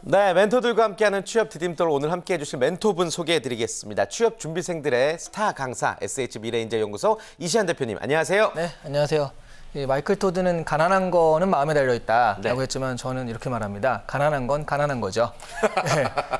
네, 멘토들과 함께하는 취업 디딤돌 오늘 함께해 주실 멘토분 소개해드리겠습니다. 취업 준비생들의 스타 강사 SH 미래인재연구소 이시안 대표님, 안녕하세요. 네, 안녕하세요. 마이클 토드는 가난한 거는 마음에 달려있다라고 네. 했지만 저는 이렇게 말합니다. 가난한 건 가난한 거죠.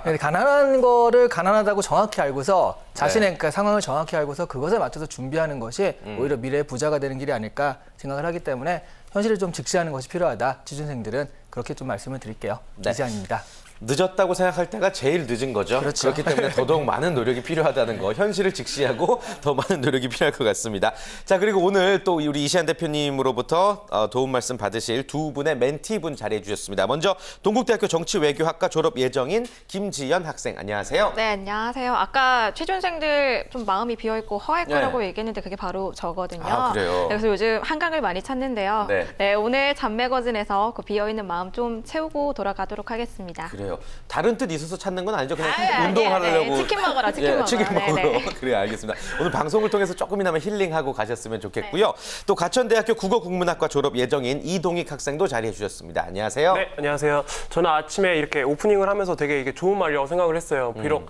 네. 가난한 거를 가난하다고 정확히 알고서 자신의 그러니까 상황을 정확히 알고서 그것에 맞춰서 준비하는 것이 오히려 미래의 부자가 되는 길이 아닐까 생각을 하기 때문에 현실을 좀 직시하는 것이 필요하다. 취준생들은 그렇게 좀 말씀을 드릴게요. 네. 이시안입니다. 늦었다고 생각할 때가 제일 늦은 거죠. 그렇죠. 그렇기 때문에 더더욱 많은 노력이 필요하다는 거, 현실을 직시하고 더 많은 노력이 필요할 것 같습니다. 자, 그리고 오늘 또 우리 이시안 대표님으로부터 도움 말씀 받으실 두 분의 멘티분 자리해 주셨습니다. 먼저 동국대학교 정치외교학과 졸업 예정인 김지연 학생, 안녕하세요. 네, 안녕하세요. 아까 취준생들 좀 마음이 비어있고 허할 거라고 얘기했는데 그게 바로 저거든요. 아, 그래요? 네, 그래서 요즘 한강을 많이 찾는데요. 네. 네, 오늘 잠매거진에서 그 비어있는 마음 좀 채우고 돌아가도록 하겠습니다. 그래요. 다른 뜻 있어서 찾는 건 아니죠. 그냥 아니에요. 운동하려고. 네, 치킨 먹으러, 치킨 먹으러. 치킨 먹으러. 네네. 그래요, 알겠습니다. 오늘 방송을 통해서 조금이나마 힐링하고 가셨으면 좋겠고요. 또 가천대학교 국어국문학과 졸업 예정인 이동익 학생도 자리해 주셨습니다. 안녕하세요. 네, 안녕하세요. 저는 아침에 이렇게 오프닝을 하면서 되게 이게 좋은 말이라고 생각을 했어요. 비록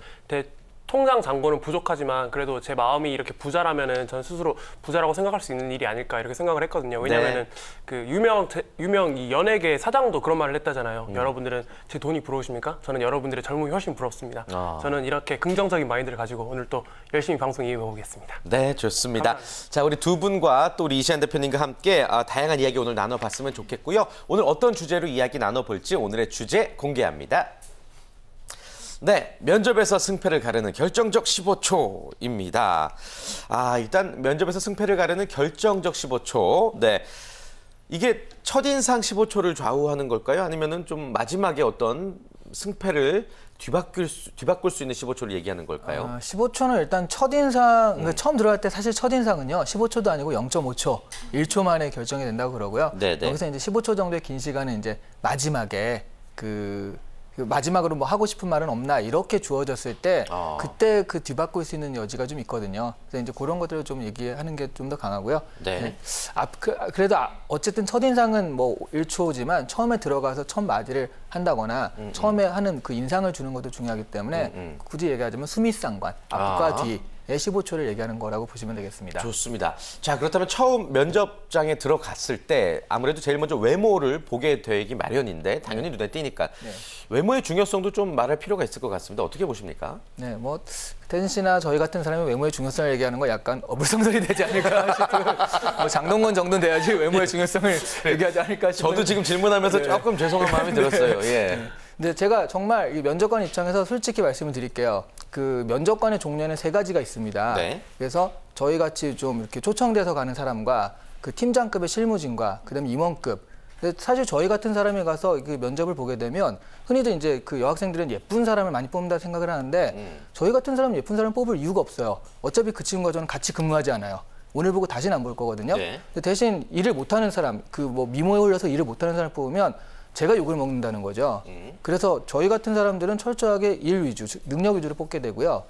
통장 잔고는 부족하지만 그래도 제 마음이 이렇게 부자라면은 전 스스로 부자라고 생각할 수 있는 일이 아닐까 이렇게 생각을 했거든요. 왜냐면은 그 유명 이 연예계 사장도 그런 말을 했다잖아요. 여러분들은 제 돈이 부러우십니까? 저는 여러분들의 젊음이 훨씬 부럽습니다. 저는 이렇게 긍정적인 마인드를 가지고 오늘 또 열심히 방송 이어가 보겠습니다. 네, 좋습니다. 감사합니다. 자, 우리 두 분과 또 우리 이시안 대표님과 함께 다양한 이야기 오늘 나눠봤으면 좋겠고요. 오늘 어떤 주제로 이야기 나눠볼지 오늘의 주제 공개합니다. 네, 면접에서 승패를 가르는 결정적 15초입니다. 일단 면접에서 승패를 가르는 결정적 15초. 네, 이게 첫인상 15초를 좌우하는 걸까요? 아니면은 좀 마지막에 어떤 승패를 뒤바꿀 수 있는 15초를 얘기하는 걸까요? 15초는 일단 첫인상, 그러니까 처음 들어갈 때 사실 첫인상은요, 15초도 아니고 0.5초, 1초 만에 결정이 된다고 그러고요. 네네. 여기서 이제 15초 정도의 긴 시간은 이제 마지막에 마지막으로 뭐 하고 싶은 말은 없나 이렇게 주어졌을 때 그때 그 뒤바꿀 수 있는 여지가 좀 있거든요. 그래서 이제 그런 것들을 좀 얘기하는 게 좀 더 강하고요. 네. 그래도 어쨌든 첫인상은 뭐 1초지만 처음에 들어가서 첫 마디를 한다거나 처음에 하는 그 인상을 주는 것도 중요하기 때문에 굳이 얘기하자면 수미상관, 앞과 뒤. 15초를 얘기하는 거라고 보시면 되겠습니다. 좋습니다. 자, 그렇다면 처음 면접장에 들어갔을 때 아무래도 제일 먼저 외모를 보게 되기 마련인데 당연히 눈에 띄니까 외모의 중요성도 좀 말할 필요가 있을 것 같습니다. 어떻게 보십니까? 네, 뭐 태진 씨나 저희 같은 사람이 외모의 중요성을 얘기하는 거 약간 어불성설이 되지 않을까 싶은 뭐 장동건 정도는 돼야지 외모의 중요성을 얘기하지 않을까 싶은. 저도 지금 질문하면서 조금 죄송한 마음이 들었어요. 예. 근데 제가 정말 이 면접관 입장에서 솔직히 말씀을 드릴게요. 그 면접관의 종류에는 3가지가 있습니다. 네. 그래서 저희 같이 좀 이렇게 초청돼서 가는 사람과 그 팀장급의 실무진과 그다음에 임원급. 사실 저희 같은 사람이 가서 그 면접을 보게 되면 흔히도 이제 그 여학생들은 예쁜 사람을 많이 뽑는다 생각을 하는데 저희 같은 사람은 예쁜 사람을 뽑을 이유가 없어요. 어차피 그 친구가 저는 같이 근무하지 않아요. 오늘 보고 다시는 안 볼 거거든요. 네. 근데 대신 일을 못하는 사람, 그 뭐 미모에 홀려서 일을 못하는 사람을 뽑으면 제가 욕을 먹는다는 거죠. 그래서 저희 같은 사람들은 철저하게 일 위주, 능력 위주로 뽑게 되고요.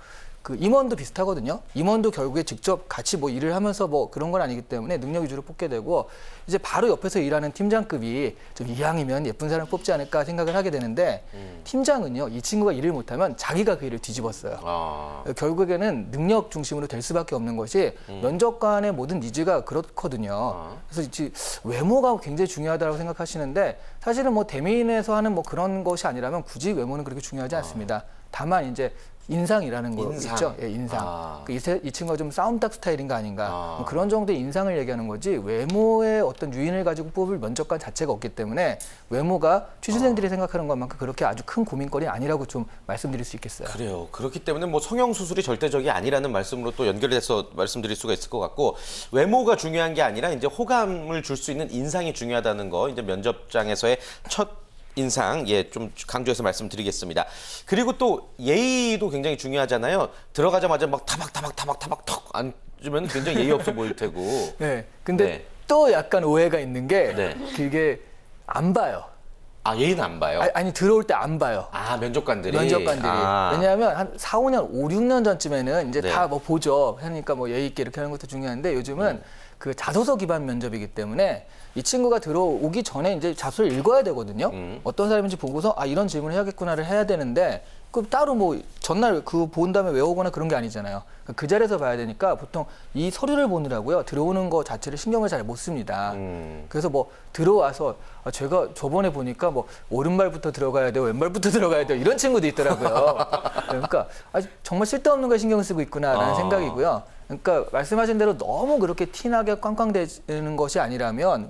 그 임원도 비슷하거든요. 임원도 결국에 직접 같이 뭐 일을 하면서 뭐 그런 건 아니기 때문에 능력 위주로 뽑게 되고 이제 바로 옆에서 일하는 팀장급이 좀 이왕이면 예쁜 사람 뽑지 않을까 생각을 하게 되는데 팀장은요, 이 친구가 일을 못하면 자기가 그 일을 뒤집었어요. 결국에는 능력 중심으로 될 수밖에 없는 것이 면접관의 모든 니즈가 그렇거든요. 그래서 이제 외모가 굉장히 중요하다고 생각하시는데 사실은 뭐 대미인에서 하는 뭐 그런 것이 아니라면 굳이 외모는 그렇게 중요하지 않습니다. 다만 이제 인상이라는 거 있죠. 예, 인상. 이 친구가 좀 싸움닭 스타일인가 아닌가. 뭐 그런 정도의 인상을 얘기하는 거지 외모의 어떤 유인을 가지고 뽑을 면접관 자체가 없기 때문에 외모가 취준생들이 생각하는 것만큼 그렇게 아주 큰 고민거리 아니라고 좀 말씀드릴 수 있겠어요. 그래요. 그렇기 때문에 뭐 성형수술이 절대적이 아니라는 말씀으로 또 연결해서 말씀드릴 수가 있을 것 같고 외모가 중요한 게 아니라 이제 호감을 줄 수 있는 인상이 중요하다는 거 이제 면접장에서의 첫 인상, 좀 강조해서 말씀드리겠습니다. 그리고 또 예의도 굉장히 중요하잖아요. 들어가자마자 막 타박 턱 앉으면 굉장히 예의 없어 보일 테고. 네. 근데 또 약간 오해가 있는 게 그게 안 봐요. 예의는 안 봐요? 아니 들어올 때 안 봐요. 면접관들이? 왜냐하면 한 4, 5년, 5, 6년 전쯤에는 이제 다 뭐 보죠. 하니까 뭐 예의 있게 이렇게 하는 것도 중요한데 요즘은 그 자소서 기반 면접이기 때문에 이 친구가 들어오기 전에 이제 잡서를 읽어야 되거든요. 어떤 사람인지 보고서 아 이런 질문을 해야겠구나를 해야 되는데 그 따로 뭐 전날 그 본 다음에 외우거나 그런 게 아니잖아요. 그 자리에서 봐야 되니까 보통 이 서류를 보느라고요. 들어오는 거 자체를 신경을 잘 못 씁니다. 그래서 뭐 들어와서 아, 제가 저번에 보니까 뭐 오른발부터 들어가야 돼요, 왼발부터 들어가야 돼요 이런 친구도 있더라고요. 그러니까 아, 정말 쓸데없는 거에 신경을 쓰고 있구나라는 생각이고요. 그러니까 말씀하신 대로 너무 그렇게 티나게 꽝꽝대는 것이 아니라면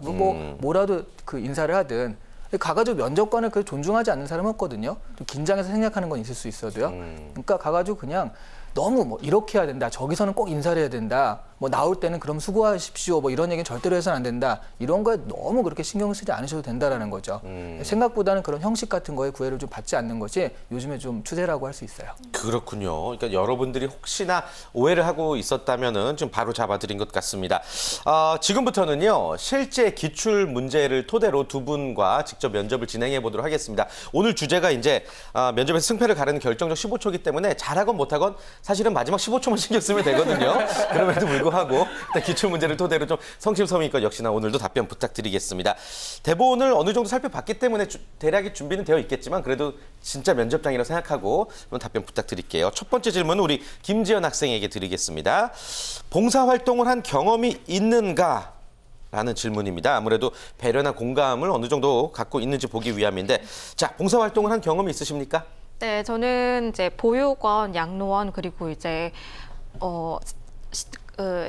뭐라도 그 인사를 하든 가가지고 면접관을 그 존중하지 않는 사람은 없거든요. 좀 긴장해서 생략하는 건 있을 수 있어도요. 그러니까 가가지고 그냥 너무 뭐 이렇게 해야 된다. 저기서는 꼭 인사를 해야 된다. 뭐 나올 때는 그럼 수고하십시오. 뭐 이런 얘기는 절대로 해서는 안 된다. 이런 거에 너무 그렇게 신경을 쓰지 않으셔도 된다라는 거죠. 생각보다는 그런 형식 같은 거에 구애를 좀 받지 않는 것이 요즘에 좀 추세라고 할 수 있어요. 그렇군요. 그러니까 여러분들이 혹시나 오해를 하고 있었다면은 좀 바로 잡아드린 것 같습니다. 지금부터는요 실제 기출 문제를 토대로 두 분과 직접 면접을 진행해 보도록 하겠습니다. 오늘 주제가 이제 면접에서 승패를 가르는 결정적 15초이기 때문에 잘하건 못하건 사실은 마지막 15초만 신경 쓰면 되거든요. 그럼에도 불구하고 일단 기출 문제를 토대로 좀 성심성의껏 역시나 오늘도 답변 부탁드리겠습니다. 대본을 어느 정도 살펴봤기 때문에 대략의 준비는 되어 있겠지만 그래도 진짜 면접장이라고 생각하고 답변 부탁드릴게요. 첫 번째 질문은 우리 김지연 학생에게 드리겠습니다. 봉사활동을 한 경험이 있는가? 라는 질문입니다. 아무래도 배려나 공감을 어느 정도 갖고 있는지 보기 위함인데 자, 봉사활동을 한 경험이 있으십니까? 네, 저는 이제 보육원, 양로원 그리고 이제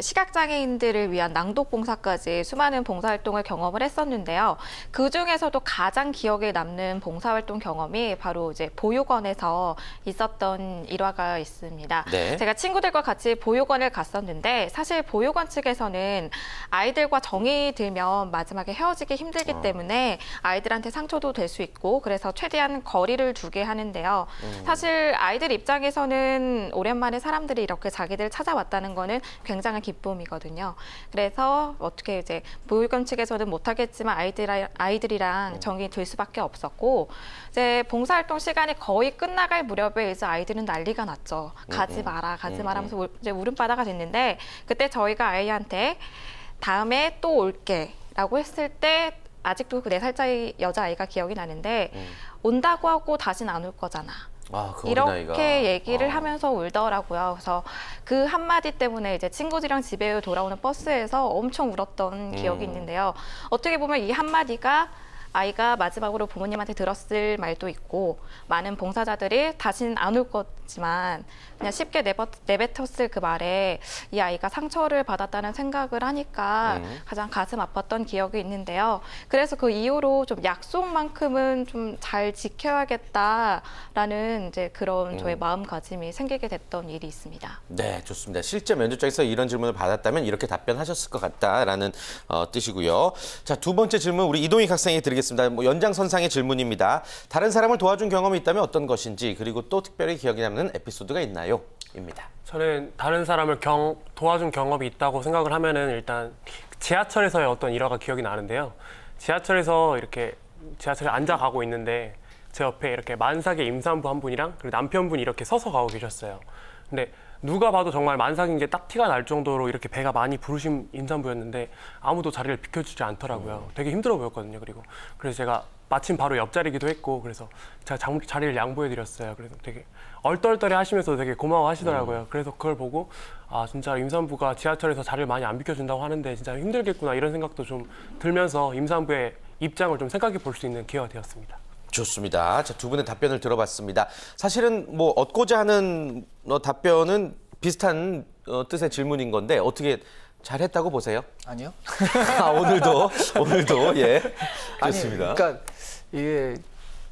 시각장애인들을 위한 낭독 봉사까지 수많은 봉사활동을 경험을 했었는데요. 그 중에서도 가장 기억에 남는 봉사활동 경험이 바로 이제 보육원에서 있었던 일화가 있습니다. 네. 제가 친구들과 같이 보육원을 갔었는데 사실 보육원 측에서는 아이들과 정이 들면 마지막에 헤어지기 힘들기 때문에 아이들한테 상처도 될 수 있고 그래서 최대한 거리를 두게 하는데요. 사실 아이들 입장에서는 오랜만에 사람들이 이렇게 자기들 찾아왔다는 거는 굉장한 기쁨이거든요. 그래서 어떻게 이제 보육원 측에서는 못하겠지만 아이들이랑 정이 들 수밖에 없었고 이제 봉사활동 시간이 거의 끝나갈 무렵에 이제 아이들은 난리가 났죠. 가지 마라, 가지 마라 하면서 이제 울음바다가 됐는데 그때 저희가 아이한테 다음에 또 올게 라고 했을 때 아직도 그 4살짜리 여자아이가 기억이 나는데 온다고 하고 다시는 안 올 거잖아. 그 이렇게 어린아이가. 얘기를 하면서 울더라고요. 그래서 그 한마디 때문에 이제 친구들이랑 집에 돌아오는 버스에서 엄청 울었던 기억이 있는데요. 어떻게 보면 이 한마디가 아이가 마지막으로 부모님한테 들었을 말도 있고 많은 봉사자들이 다시는 안 올 거지만 그냥 쉽게 내뱉었을 그 말에 이 아이가 상처를 받았다는 생각을 하니까 가장 가슴 아팠던 기억이 있는데요. 그래서 그 이후로 좀 약속만큼은 좀 잘 지켜야겠다라는 이제 그런 저의 마음가짐이 생기게 됐던 일이 있습니다. 네, 좋습니다. 실제 면접장에서 이런 질문을 받았다면 이렇게 답변하셨을 것 같다라는 뜻이고요. 자, 두 번째 질문 우리 이동익 학생에게 드리겠습니다. 뭐 연장선상의 질문입니다. 다른 사람을 도와준 경험이 있다면 어떤 것인지 그리고 또 특별히 기억에 남는 에피소드가 있나요? 입니다. 저는 다른 사람을 도와준 경험이 있다고 생각을 하면은 일단 지하철에서의 어떤 일화가 기억이 나는데요. 지하철에서 이렇게 지하철에 앉아 가고 있는데 제 옆에 이렇게 만삭의 임산부 한 분이랑 그리고 남편분이 이렇게 서서 가고 계셨어요. 근데 누가 봐도 정말 만삭인 게 딱 티가 날 정도로 이렇게 배가 많이 부르신 임산부였는데 아무도 자리를 비켜주지 않더라고요. 되게 힘들어 보였거든요. 그래서 제가 마침 바로 옆자리기도 했고 그래서 제가 자리를 양보해드렸어요. 그래서 되게 얼떨떨해 하시면서 되게 고마워하시더라고요. 그래서 그걸 보고 아 진짜 임산부가 지하철에서 자리를 많이 안 비켜준다고 하는데 진짜 힘들겠구나 이런 생각도 좀 들면서 임산부의 입장을 좀 생각해 볼 수 있는 기회가 되었습니다. 좋습니다. 자, 두 분의 답변을 들어봤습니다. 사실은 뭐 얻고자 하는 답변은 비슷한 뜻의 질문인 건데 어떻게 잘했다고 보세요? 아니요. 오늘도 예. 좋습니다. 아니, 그러니까 이게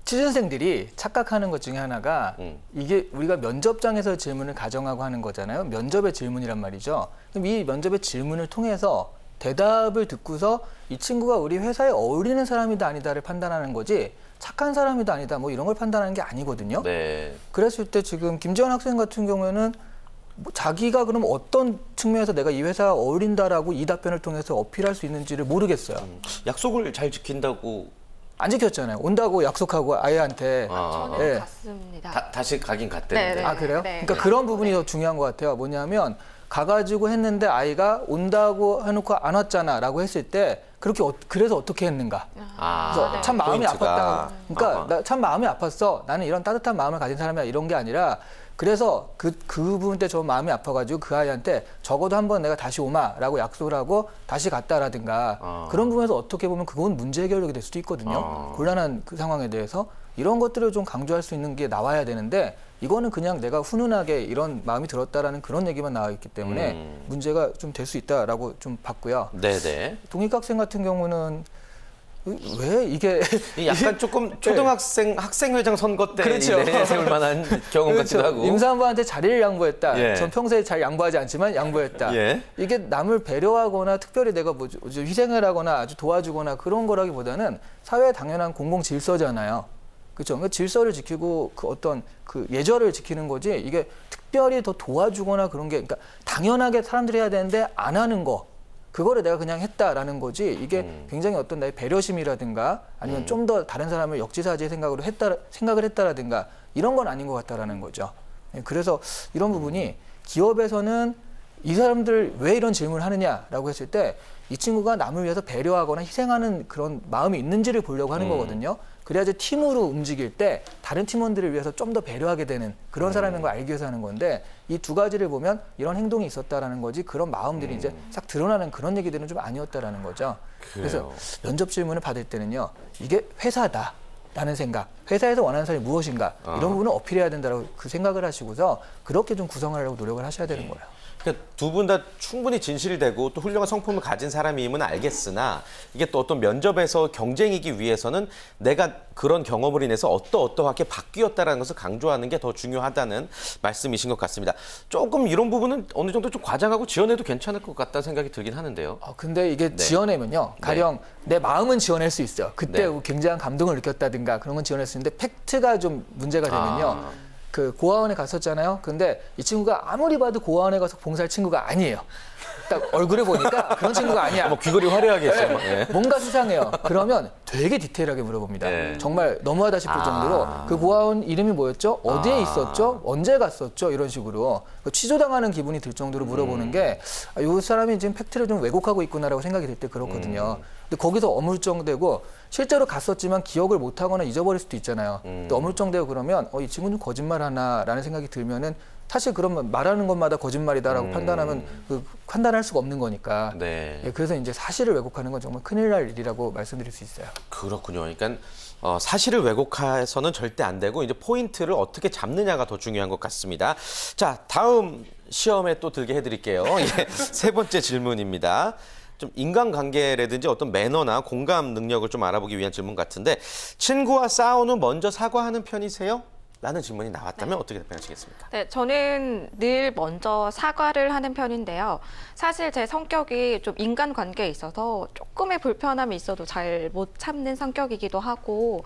취준생들이 착각하는 것 중에 하나가 이게 우리가 면접장에서 질문을 가정하고 하는 거잖아요. 면접의 질문이란 말이죠. 그럼 이 면접의 질문을 통해서 대답을 듣고서 이 친구가 우리 회사에 어울리는 사람이다 아니다를 판단하는 거지 착한 사람이다 아니다 뭐 이런 걸 판단하는 게 아니거든요. 네. 그랬을 때 지금 김지원 학생 같은 경우에는 뭐 자기가 그럼 어떤 측면에서 내가 이 회사에 어울린다라고 이 답변을 통해서 어필할 수 있는지를 모르겠어요. 약속을 잘 지킨다고 안 지켰잖아요. 온다고 약속하고 아이한테. 저는 네. 갔습니다. 다시 가긴 갔대는데. 네네. 아 그래요? 네. 그러니까 그런 부분이 더 중요한 것 같아요. 뭐냐면 가가지고 했는데 아이가 온다고 해놓고 안 왔잖아라고 했을 때 그래서 어떻게 했는가? 그래서 참 마음이 포인트가. 아팠다. 그러니까 나 참 마음이 아팠어. 나는 이런 따뜻한 마음을 가진 사람이야. 이런 게 아니라 그래서 그 부분 때 저 마음이 아파가지고 그 아이한테 적어도 한번 내가 다시 오마라고 약속을 하고 다시 갔다라든가 그런 부분에서 어떻게 보면 그건 문제 해결력이 될 수도 있거든요. 곤란한 그 상황에 대해서 이런 것들을 좀 강조할 수 있는 게 나와야 되는데 이거는 그냥 내가 훈훈하게 이런 마음이 들었다라는 그런 얘기만 나와 있기 때문에 문제가 좀 될 수 있다라고 좀 봤고요. 네네. 동익학생 같은 경우는 왜 이게 약간 조금 초등학생 학생회장 선거 때 그렇죠. 세울 만한 경험 그렇죠. 같기도 하고. 임산부한테 자리를 양보했다. 예. 전 평소에 잘 양보하지 않지만 양보했다. 예. 이게 남을 배려하거나 특별히 내가 뭐 희생을 하거나 아주 도와주거나 그런 거라기보다는 사회의 당연한 공공 질서잖아요. 그렇죠. 그러니까 질서를 지키고 그 어떤 그 예절을 지키는 거지 이게 특별히 더 도와주거나 그런 게 그러니까 당연하게 사람들이 해야 되는데 안 하는 거. 그거를 내가 그냥 했다라는 거지 이게 굉장히 어떤 나의 배려심이라든가 아니면 좀 더 다른 사람을 역지사지의 생각을 했다라든가 이런 건 아닌 것 같다라는 거죠. 그래서 이런 부분이 기업에서는 이 사람들 왜 이런 질문을 하느냐라고 했을 때 이 친구가 남을 위해서 배려하거나 희생하는 그런 마음이 있는지를 보려고 하는 거거든요. 그래야지 팀으로 움직일 때 다른 팀원들을 위해서 좀 더 배려하게 되는 그런 사람인 걸 알기 위해서 하는 건데 이 두 가지를 보면 이런 행동이 있었다라는 거지 그런 마음들이 이제 싹 드러나는 그런 얘기들은 좀 아니었다라는 거죠. 그래서 면접 질문을 받을 때는요. 이게 회사다라는 생각, 회사에서 원하는 사람이 무엇인가 이런 부분을 어필해야 된다고 그 생각을 하시고서 그렇게 좀 구성하려고 노력을 하셔야 되는 거예요. 그러니까 두 분 다 충분히 진실되고 또 훌륭한 성품을 가진 사람임은 알겠으나 이게 또 어떤 면접에서 경쟁이기 위해서는 내가 그런 경험을 인해서 어떠하게 바뀌었다는 것을 강조하는 게 더 중요하다는 말씀이신 것 같습니다. 조금 이런 부분은 어느 정도 좀 과장하고 지어내도 괜찮을 것 같다는 생각이 들긴 하는데요. 근데 이게 지어내면요. 가령 내 마음은 지어낼 수 있어요. 그때 굉장한 감동을 느꼈다든가 그런 건 지어낼 수 있는데 팩트가 좀 문제가 되면요. 그 고아원에 갔었잖아요. 근데 이 친구가 아무리 봐도 고아원에 가서 봉사할 친구가 아니에요. 딱 얼굴을 보니까 그런 친구가 아니야. 뭐 귀걸이 화려하게 했어요. 네. 뭔가 수상해요. 그러면 되게 디테일하게 물어봅니다. 네. 정말 너무하다 싶을 정도로 그 고아원 이름이 뭐였죠? 어디에 있었죠? 언제 갔었죠? 이런 식으로 취조당하는 기분이 들 정도로 물어보는 게 이 사람이 지금 팩트를 좀 왜곡하고 있구나라고 생각이 들 때 그렇거든요. 근데 거기서 어물쩡대고 실제로 갔었지만 기억을 못하거나 잊어버릴 수도 있잖아요. 또 어물쩡대고 그러면 이 친구는 거짓말하나라는 생각이 들면은 사실 그러면 말하는 것마다 거짓말이다라고 판단하면 판단할 수가 없는 거니까. 네. 그래서 이제 사실을 왜곡하는 건 정말 큰일 날 일이라고 말씀드릴 수 있어요. 그렇군요. 그러니까 사실을 왜곡해서는 절대 안 되고 이제 포인트를 어떻게 잡느냐가 더 중요한 것 같습니다. 자, 다음 시험에 또 들게 해드릴게요. 세 번째 질문입니다. 좀 인간관계라든지 어떤 매너나 공감 능력을 좀 알아보기 위한 질문 같은데 친구와 싸운 후 먼저 사과하는 편이세요? 라는 질문이 나왔다면 어떻게 답변하시겠습니까? 네, 저는 늘 먼저 사과를 하는 편인데요. 사실 제 성격이 좀 인간관계에 있어서 조금의 불편함이 있어도 잘 못 참는 성격이기도 하고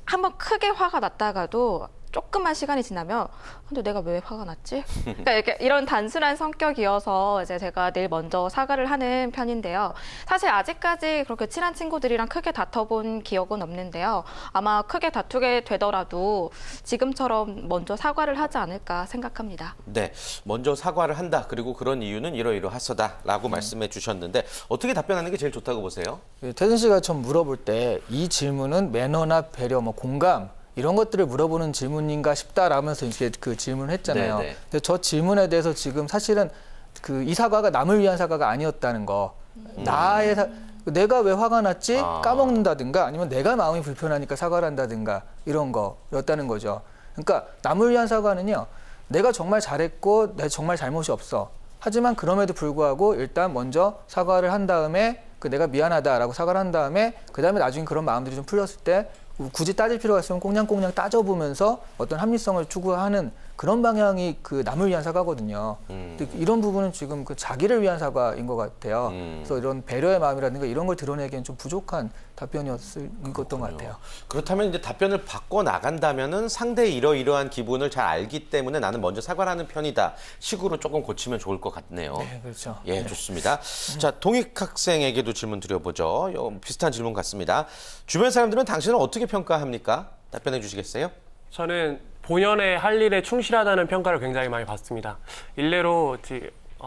한번 크게 화가 났다가도 조금만 시간이 지나면 근데 내가 왜 화가 났지? 그러니까 이런 단순한 성격이어서 이제 제가 늘 먼저 사과를 하는 편인데요. 사실 아직까지 그렇게 친한 친구들이랑 크게 다퉈본 기억은 없는데요. 아마 크게 다투게 되더라도 지금처럼 먼저 사과를 하지 않을까 생각합니다. 네, 먼저 사과를 한다. 그리고 그런 이유는 이러이러하서다라고 말씀해 주셨는데 어떻게 답변하는 게 제일 좋다고 보세요? 태진 씨가 좀 물어볼 때 이 질문은 매너나 배려, 공감 이런 것들을 물어보는 질문인가 싶다라면서 이렇게 그 질문을 했잖아요. 네네. 근데 저 질문에 대해서 지금 사실은 이 사과가 남을 위한 사과가 아니었다는 거. 내가 왜 화가 났지? 까먹는다든가 아니면 내가 마음이 불편하니까 사과를 한다든가 이런 거였다는 거죠. 그러니까 남을 위한 사과는요. 내가 정말 잘했고 내 정말 잘못이 없어. 하지만 그럼에도 불구하고 일단 먼저 사과를 한 다음에 내가 미안하다라고 사과를 한 다음에 그다음에 나중에 그런 마음들이 좀 풀렸을 때 굳이 따질 필요가 있으면 꽁냥꽁냥 따져보면서 어떤 합리성을 추구하는 그런 방향이 그 남을 위한 사과거든요. 근데 이런 부분은 지금 그 자기를 위한 사과인 것 같아요. 그래서 이런 배려의 마음이라든가 이런 걸 드러내기엔 좀 부족한 답변이었던 것 같아요. 그렇다면 이제 답변을 바꿔 나간다면은 상대의 이러이러한 기분을 잘 알기 때문에 나는 먼저 사과를 하는 편이다. 식으로 조금 고치면 좋을 것 같네요. 네, 그렇죠. 예, 좋습니다. 자, 동익 학생에게도 질문 드려보죠. 비슷한 질문 같습니다. 주변 사람들은 당신을 어떻게 평가합니까? 답변해 주시겠어요? 저는 본연의 할 일에 충실하다는 평가를 굉장히 많이 받습니다. 일례로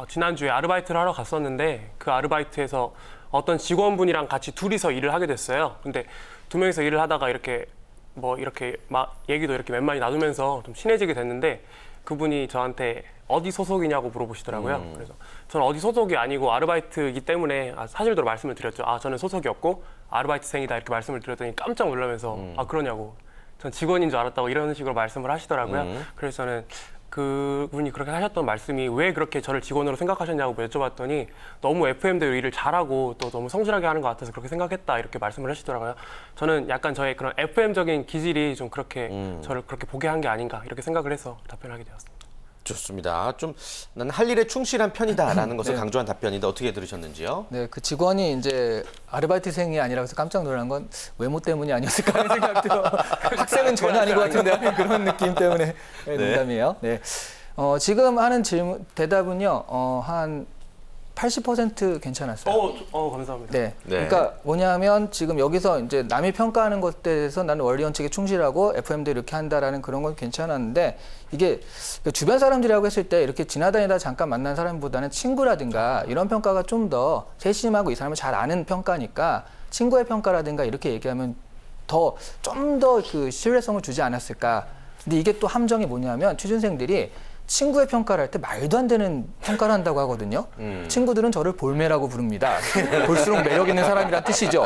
지난주에 아르바이트를 하러 갔었는데 그 아르바이트에서 어떤 직원분이랑 같이 둘이서 일을 하게 됐어요. 근데 두 명이서 일을 하다가 이렇게 막 얘기도 이렇게 몇 마디 나누면서 좀 친해지게 됐는데 그분이 저한테 어디 소속이냐고 물어보시더라고요. 그래서 저는 어디 소속이 아니고 아르바이트이기 때문에 사실대로 말씀을 드렸죠. 저는 소속이 없고 아르바이트생이다 이렇게 말씀을 드렸더니 깜짝 놀라면서 그러냐고. 전 직원인 줄 알았다고 이런 식으로 말씀을 하시더라고요. 그래서 저는 그분이 그렇게 하셨던 말씀이 왜 그렇게 저를 직원으로 생각하셨냐고 여쭤봤더니 너무 FM대로 일을 잘하고 또 너무 성실하게 하는 것 같아서 그렇게 생각했다 이렇게 말씀을 하시더라고요. 저는 약간 저의 그런 FM적인 기질이 좀 그렇게 저를 그렇게 보게 한 게 아닌가 이렇게 생각을 해서 답변하게 되었습니다. 좋습니다. 좀 나는 할 일에 충실한 편이다라는 것을 강조한 답변인데 어떻게 들으셨는지요? 네, 그 직원이 이제 아르바이트생이 아니라고 해서 깜짝 놀란 건 외모 때문이 아니었을까 하는 생각 들어. 학생은 전혀 아닌 것 같은데 그런 느낌 때문에 농담이에요. 네. 지금 하는 대답은요, 한 80% 괜찮았어요. 감사합니다. 네. 그러니까 뭐냐면 지금 여기서 이제 남이 평가하는 것에 대해서 나는 원리 원칙에 충실하고 FM도 이렇게 한다라는 그런 건 괜찮았는데 이게 주변 사람들이라고 했을 때 이렇게 지나다니다 잠깐 만난 사람보다는 친구라든가 이런 평가가 좀 더 세심하고 이 사람을 잘 아는 평가니까 친구의 평가라든가 이렇게 얘기하면 좀 더 그 신뢰성을 주지 않았을까. 근데 이게 또 함정이 뭐냐면 취준생들이 친구의 평가를 할 때 말도 안 되는 평가를 한다고 하거든요. 친구들은 저를 볼매라고 부릅니다. 볼수록 매력 있는 사람이란 뜻이죠.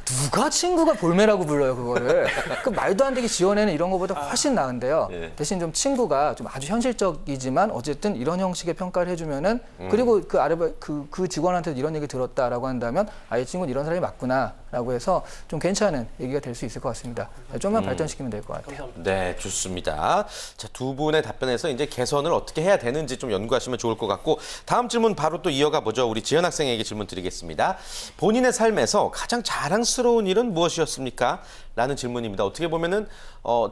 누가 친구가 볼매라고 불러요, 그거를. 그 말도 안 되게 지어내는 이런 것보다 훨씬 나은데요. 대신 좀 친구가 좀 아주 현실적이지만 어쨌든 이런 형식의 평가를 해주면은 그리고 그 직원한테도 이런 얘기 들었다라고 한다면 이 친구는 이런 사람이 맞구나라고 해서 좀 괜찮은 얘기가 될 수 있을 것 같습니다. 좀만 발전시키면 될 것 같아요. 네, 좋습니다. 자, 두 분의 답변에서 이제 개선을 어떻게 해야 되는지 좀 연구하시면 좋을 것 같고 다음 질문 바로 또 이어가 보죠. 우리 지현 학생에게 질문 드리겠습니다. 본인의 삶에서 가장 자랑스러운 일은 무엇이었습니까? 라는 질문입니다. 어떻게 보면은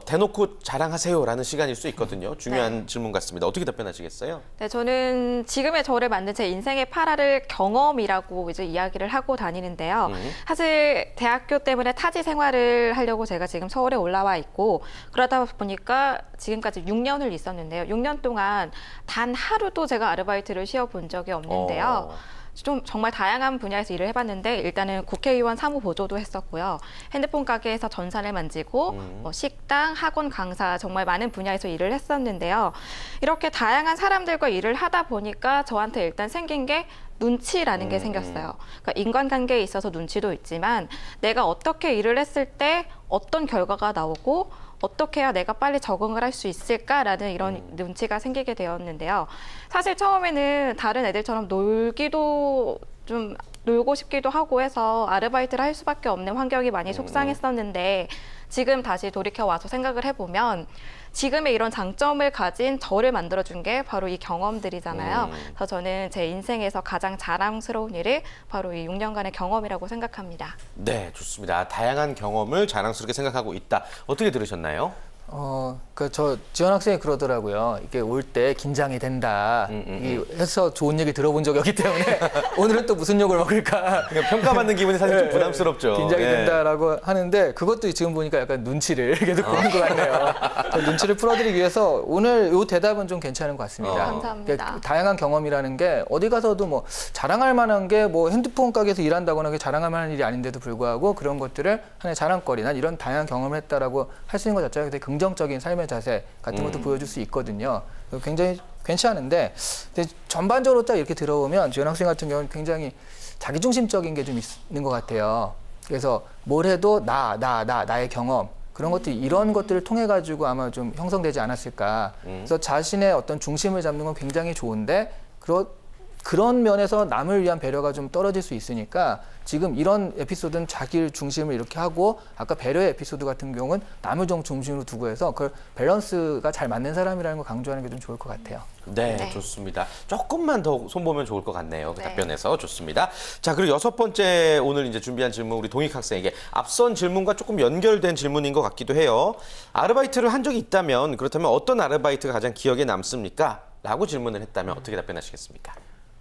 대놓고 자랑하세요라는 시간일 수 있거든요. 중요한 질문 같습니다. 어떻게 답변하시겠어요? 네, 저는 지금의 저를 만든 제 인생의 8할을 경험이라고 이제 이야기를 하고 다니는데요. 사실 대학교 때문에 타지 생활을 하려고 제가 지금 서울에 올라와 있고 그러다 보니까 지금까지 6년을 있었는데요. 6년 동안 단 하루도 제가 아르바이트를 쉬어본 적이 없는데요. 좀 정말 다양한 분야에서 일을 해봤는데 일단은 국회의원 사무보조도 했었고요. 핸드폰 가게에서 전산을 만지고 뭐 식당, 학원 강사 정말 많은 분야에서 일을 했었는데요. 이렇게 다양한 사람들과 일을 하다 보니까 저한테 일단 생긴 게 눈치라는 게 생겼어요. 그러니까 인간관계에 있어서 눈치도 있지만 내가 어떻게 일을 했을 때 어떤 결과가 나오고 어떻게 해야 내가 빨리 적응을 할 수 있을까라는 이런 눈치가 생기게 되었는데요. 사실 처음에는 다른 애들처럼 놀고 싶기도 하고 해서 아르바이트를 할 수밖에 없는 환경이 많이 속상했었는데 지금 다시 돌이켜 와서 생각을 해보면 지금의 이런 장점을 가진 저를 만들어준 게 바로 이 경험들이잖아요. 그래서 저는 제 인생에서 가장 자랑스러운 일이 바로 이 6년간의 경험이라고 생각합니다. 네, 좋습니다. 다양한 경험을 자랑스럽게 생각하고 있다. 어떻게 들으셨나요? 저 지원 학생이 그러더라고요. 이게 올 때 긴장이 된다. 해서 좋은 얘기 들어본 적이 없기 때문에 오늘은 또 무슨 욕을 먹을까. 그러니까 평가받는 기분이 사실 좀 부담스럽죠. 긴장이 된다라고 하는데 그것도 지금 보니까 약간 눈치를 계속 보는 것 같네요. 눈치를 풀어드리기 위해서 오늘 이 대답은 좀 괜찮은 것 같습니다. 감사합니다. 다양한 경험이라는 게 어디 가서도 뭐 자랑할 만한 게 뭐 핸드폰 가게에서 일한다거나 그게 자랑할 만한 일이 아닌데도 불구하고 그런 것들을 하나의 자랑거리, 난 이런 다양한 경험을 했다라고 할 수 있는 것 자체가 되게 긍정적인 삶의 자세 같은 것도 보여줄 수 있거든요. 굉장히 괜찮은데 근데 전반적으로 딱 이렇게 들어보면 지원 학생 같은 경우는 굉장히 자기중심적인 게 좀 있는 것 같아요. 그래서 뭘 해도 나의 경험 그런 것들 이런 것들을 통해 가지고 아마 좀 형성되지 않았을까. 그래서 자신의 어떤 중심을 잡는 건 굉장히 좋은데 그런 면에서 남을 위한 배려가 좀 떨어질 수 있으니까 지금 이런 에피소드는 자기를 중심을 이렇게 하고 아까 배려의 에피소드 같은 경우는 남을 좀 중심으로 두고 해서 그 밸런스가 잘 맞는 사람이라는 걸 강조하는 게 좀 좋을 것 같아요. 네, 좋습니다. 조금만 더 손보면 좋을 것 같네요. 그 답변에서 좋습니다. 자, 그리고 6번째 오늘 이제 준비한 질문 우리 동익 학생에게 앞선 질문과 조금 연결된 질문인 것 같기도 해요. 아르바이트를 한 적이 있다면 그렇다면 어떤 아르바이트가 가장 기억에 남습니까? 라고 질문을 했다면 어떻게 답변하시겠습니까?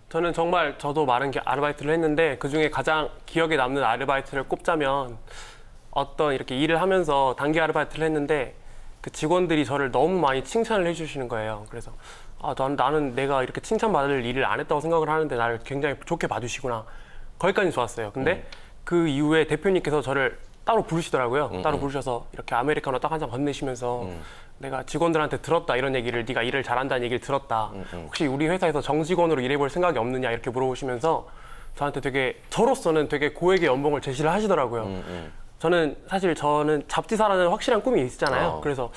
저는 정말 저도 많은 아르바이트를 했는데 그중에 가장 기억에 남는 아르바이트를 꼽자면 어떤 이렇게 일을 하면서 단기 아르바이트를 했는데 그 직원들이 저를 너무 많이 칭찬을 해주시는 거예요. 그래서 나는 내가 이렇게 칭찬받을 일을 안 했다고 생각을 하는데 나를 굉장히 좋게 봐주시구나. 거기까지 좋았어요. 근데 그 이후에 대표님께서 저를 따로 부르시더라고요. 따로 부르셔서 이렇게 아메리카노 딱 한 잔 건네시면서 내가 직원들한테 들었다 이런 얘기를, 네가 일을 잘한다는 얘기를 들었다. 혹시 우리 회사에서 정직원으로 일해볼 생각이 없느냐 이렇게 물어보시면서 저한테 되게, 저로서는 되게 고액의 연봉을 제시를 하시더라고요. 저는 잡지사라는 확실한 꿈이 있잖아요. 그래서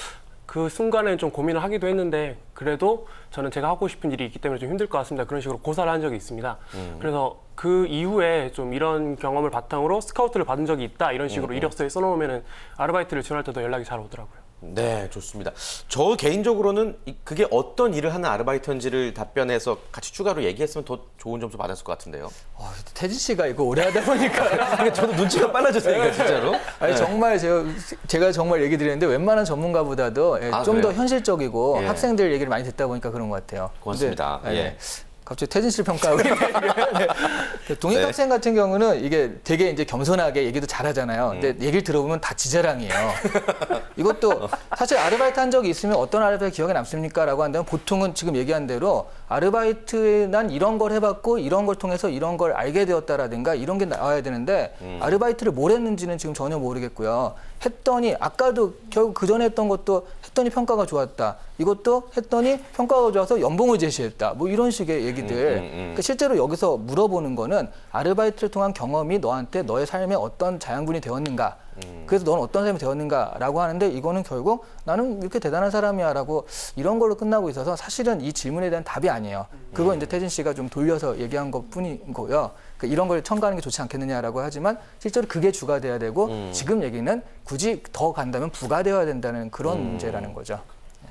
그 순간에 좀 고민을 하기도 했는데 그래도 저는 제가 하고 싶은 일이 있기 때문에 좀 힘들 것 같습니다. 그런 식으로 고사를 한 적이 있습니다. 그래서 그 이후에 좀 이런 경험을 바탕으로 스카우트를 받은 적이 있다 이런 식으로 이력서에 써놓으면 아르바이트를 지원할 때도 연락이 잘 오더라고요. 네, 좋습니다. 저 개인적으로는 그게 어떤 일을 하는 아르바이트인지를 답변해서 같이 추가로 얘기했으면 더 좋은 점수 받았을 것 같은데요. 태진 씨가 이거 오래 하다 보니까 저도 눈치가 빨라졌으니까 진짜로. 아니 네. 정말 제가 정말 얘기 드리는데 웬만한 전문가보다도 좀 더 현실적이고 예. 학생들 얘기를 많이 듣다 보니까 그런 것 같아요. 고맙습니다. 근데, 예. 갑자기 태진 씨를 평가하고 있네. 동익학생 같은 경우는 이게 되게 이제 겸손하게 얘기도 잘하잖아요. 근데 얘기를 들어보면 다 지자랑이에요. 이것도 사실 아르바이트 한 적이 있으면 어떤 아르바이트 기억에 남습니까? 라고 한다면 보통은 지금 얘기한 대로 아르바이트 난 이런 걸 해봤고 이런 걸 통해서 이런 걸 알게 되었다라든가 이런 게 나와야 되는데 아르바이트를 뭘 했는지는 지금 전혀 모르겠고요. 했더니 아까도 결국 그 전에 했던 것도 했더니 평가가 좋았다. 이것도 했더니 평가가 좋아서 연봉을 제시했다. 뭐 이런 식의 얘기들. 그러니까 실제로 여기서 물어보는 거는 아르바이트를 통한 경험이 너한테 너의 삶에 어떤 자양분이 되었는가. 그래서 너는 어떤 사람이 되었는가라고 하는데 이거는 결국 나는 이렇게 대단한 사람이야라고 이런 걸로 끝나고 있어서 사실은 이 질문에 대한 답이 아니에요. 그거 이제 태진 씨가 좀 돌려서 얘기한 것뿐이고요. 그러니까 이런 걸 첨가하는 게 좋지 않겠느냐라고 하지만 실제로 그게 주가 돼야 되고 지금 얘기는 굳이 더 간다면 부가 되어야 된다는 그런 문제라는 거죠.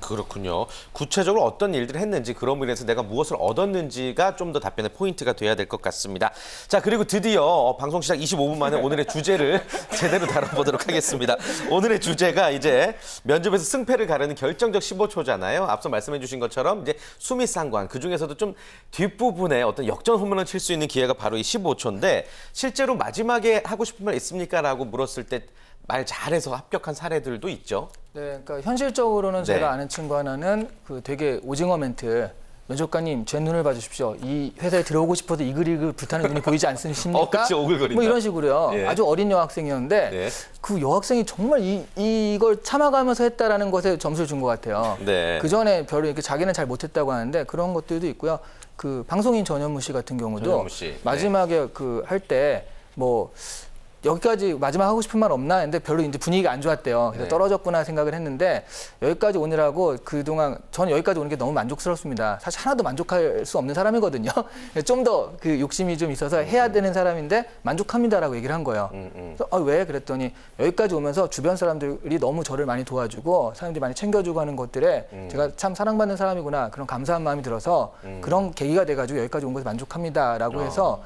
그렇군요. 구체적으로 어떤 일들을 했는지 그런 부분에서 내가 무엇을 얻었는지가 좀 더 답변의 포인트가 돼야 될 것 같습니다. 자, 그리고 드디어 방송 시작 25분 만에 오늘의 주제를 제대로 다뤄보도록 하겠습니다. 오늘의 주제가 이제 면접에서 승패를 가르는 결정적 15초잖아요. 앞서 말씀해 주신 것처럼 이제 수미상관, 그중에서도 좀 뒷부분에 어떤 역전 홈런을 칠 수 있는 기회가 바로 이 15초인데 실제로 마지막에 하고 싶은 말 있습니까? 라고 물었을 때 말 잘해서 합격한 사례들도 있죠. 네, 그러니까 현실적으로는 네. 제가 아는 친구 하나는 그 되게 오징어 멘트. 면접관님, 제 눈을 봐주십시오. 이 회사에 들어오고 싶어도 이글이글 불타는 눈이 보이지 않으십니까? 그치, 오글거린다. 뭐 이런 식으로요. 예. 아주 어린 여학생이었는데 네. 그 여학생이 정말 이걸 참아가면서 했다라는 것에 점수를 준 것 같아요. 네. 그 전에 별로 이렇게 자기는 잘 못했다고 하는데 그런 것들도 있고요. 그 방송인 전현무 씨 같은 경우도 전현무 씨. 마지막에 그 할 때 뭐 여기까지 마지막 하고 싶은 말 없나 했는데 별로 이제 분위기가 안 좋았대요. 그래서 네. 떨어졌구나 생각을 했는데 여기까지 오느라고 그동안 저는 여기까지 오는 게 너무 만족스럽습니다. 사실 하나도 만족할 수 없는 사람이거든요. 좀 더 그 욕심이 좀 있어서 해야 되는 사람인데 만족합니다라고 얘기를 한 거예요. 그래서 왜? 그랬더니 여기까지 오면서 주변 사람들이 너무 저를 많이 도와주고 사람들이 많이 챙겨주고 하는 것들에 제가 참 사랑받는 사람이구나 그런 감사한 마음이 들어서 그런 계기가 돼가지고 여기까지 온 것에 만족합니다라고 해서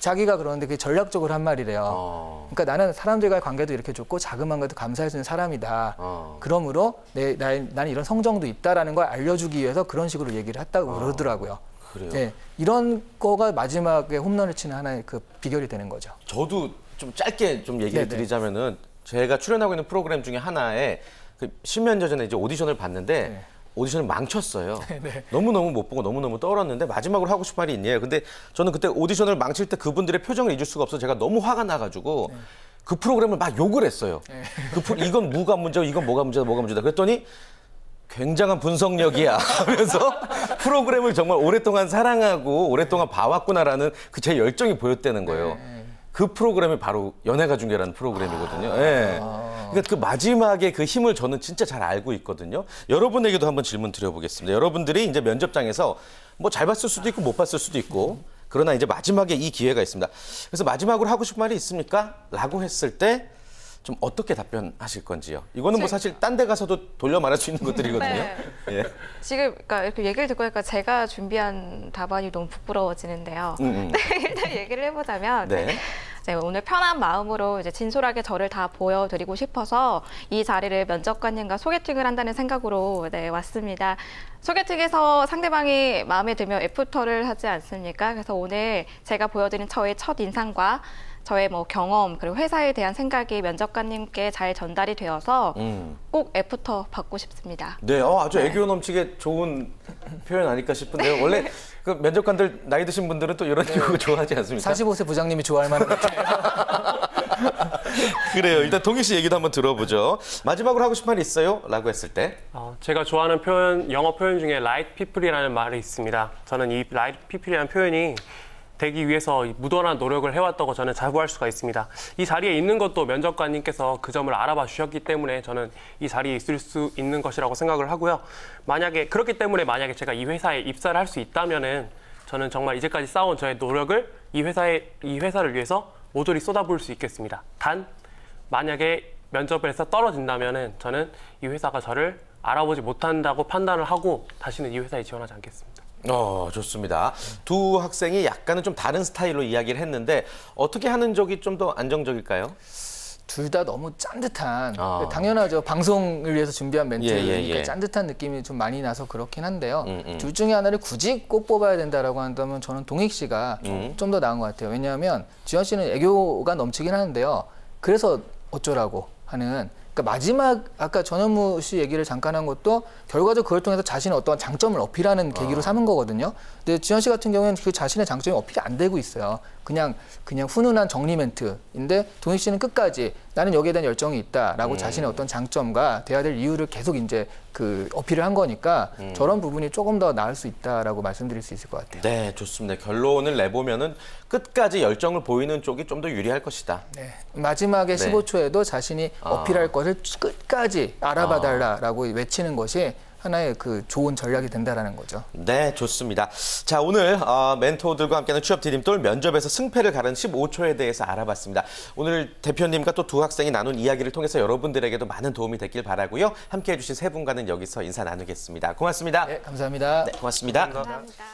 자기가 그러는데 그게 전략적으로 한 말이래요. 그러니까 나는 사람들과의 관계도 이렇게 좋고 자그마한 것도 감사할 수 있는 사람이다. 그러므로 나는 이런 성정도 있다라는 걸 알려주기 위해서 그런 식으로 얘기를 했다고 그러더라고요. 그래요? 네, 이런 거가 마지막에 홈런을 치는 하나의 그 비결이 되는 거죠. 저도 좀 짧게 좀 얘기를 네네. 드리자면은 제가 출연하고 있는 프로그램 중에 하나에 그 십몇 년 전에 이제 오디션을 봤는데 네. 오디션을 망쳤어요. 네. 너무너무 못 보고 너무너무 떨었는데 마지막으로 하고 싶은 말이 있네요. 근데 저는 그때 오디션을 망칠 때 그분들의 표정을 잊을 수가 없어서 제가 너무 화가 나가지고 그 프로그램을 막 욕을 했어요. 이건 뭐가 문제고 이건 뭐가 문제다. 그랬더니 굉장한 분석력이야 하면서 프로그램을 정말 오랫동안 사랑하고 오랫동안 봐왔구나라는 그 제 열정이 보였다는 거예요. 그 프로그램이 바로 연예가 중계라는 프로그램이거든요. 예. 그러니까 그 마지막에 그 힘을 저는 진짜 잘 알고 있거든요. 여러분에게도 한번 질문 드려보겠습니다. 여러분들이 이제 면접장에서 뭐 잘 봤을 수도 있고 못 봤을 수도 있고 그러나 이제 마지막에 이 기회가 있습니다. 그래서 마지막으로 하고 싶은 말이 있습니까? 라고 했을 때 좀 어떻게 답변하실 건지요? 이거는 뭐 사실 딴 데 가서도 돌려 말할 수 있는 것들이거든요. 네. 예. 지금 그러니까 이렇게 얘기를 듣고 보니까 제가 준비한 답안이 너무 부끄러워지는데요. 네, 일단 얘기를 해보자면 네. 이제 오늘 편한 마음으로 이제 진솔하게 저를 다 보여드리고 싶어서 이 자리를 면접관님과 소개팅을 한다는 생각으로 왔습니다. 소개팅에서 상대방이 마음에 들면 애프터를 하지 않습니까? 그래서 오늘 제가 보여드린 저의 첫 인상과 저의 뭐 경험 그리고 회사에 대한 생각이 면접관님께 잘 전달이 되어서 꼭 애프터 받고 싶습니다. 네, 아주 애교 넘치게 좋은 표현 아닐까 싶은데요. 원래 그 면접관들 나이 드신 분들은 또 이런 거 좋아하지 않습니까? 45세 부장님이 좋아할 만한 그래요. 일단 동희 씨 얘기도 한번 들어보죠. 마지막으로 하고 싶은 말 있어요? 라고 했을 때. 제가 좋아하는 표현, 영어 표현 중에 right people이라는 말이 있습니다. 저는 이 right people이라는 표현이 되기 위해서 무던한 노력을 해왔다고 저는 자부할 수가 있습니다. 이 자리에 있는 것도 면접관님께서 그 점을 알아봐 주셨기 때문에 저는 이 자리에 있을 수 있는 것이라고 생각을 하고요. 그렇기 때문에 만약에 제가 이 회사에 입사를 할 수 있다면은 저는 정말 이제까지 쌓아온 저의 노력을 이 회사를 위해서 모조리 쏟아부을 수 있겠습니다. 단 만약에 면접에서 떨어진다면은 저는 이 회사가 저를 알아보지 못한다고 판단을 하고 다시는 이 회사에 지원하지 않겠습니다. 좋습니다. 두 학생이 약간은 좀 다른 스타일로 이야기를 했는데 어떻게 하는 쪽이 좀 더 안정적일까요? 둘 다 너무 짠듯한 당연하죠. 방송을 위해서 준비한 멘트니까 예. 짠듯한 느낌이 좀 많이 나서 그렇긴 한데요. 둘 중에 하나를 굳이 꼭 뽑아야 된다라고 한다면 저는 동익 씨가 좀 더 나은 것 같아요. 왜냐하면 지현 씨는 애교가 넘치긴 하는데요. 그래서 어쩌라고 하는 그러니까 마지막 아까 전현무 씨 얘기를 잠깐 한 것도 결과적으로 그걸 통해서 자신의 어떤 장점을 어필하는 계기로 삼은 거거든요. 근데 지현 씨 같은 경우에는 그 자신의 장점이 어필이 안 되고 있어요. 그냥 훈훈한 정리 멘트인데 동익 씨는 끝까지 나는 여기에 대한 열정이 있다라고 자신의 어떤 장점과 돼야 될 이유를 계속 이제 그 어필을 한 거니까 저런 부분이 조금 더 나을 수 있다라고 말씀드릴 수 있을 것 같아요. 네, 좋습니다. 결론을 내보면은 끝까지 열정을 보이는 쪽이 좀 더 유리할 것이다. 네. 마지막에 15초에도 자신이 어필할 것을 끝까지 알아봐 달라라고 외치는 것이 하나의 그 좋은 전략이 된다라는 거죠. 네, 좋습니다. 자, 오늘 멘토들과 함께하는 취업 디딤돌 면접에서 승패를 가르는 15초에 대해서 알아봤습니다. 오늘 대표님과 또 두 학생이 나눈 이야기를 통해서 여러분들에게도 많은 도움이 됐길 바라고요. 함께해 주신 세 분과는 여기서 인사 나누겠습니다. 고맙습니다. 네, 감사합니다. 네, 고맙습니다. 감사합니다.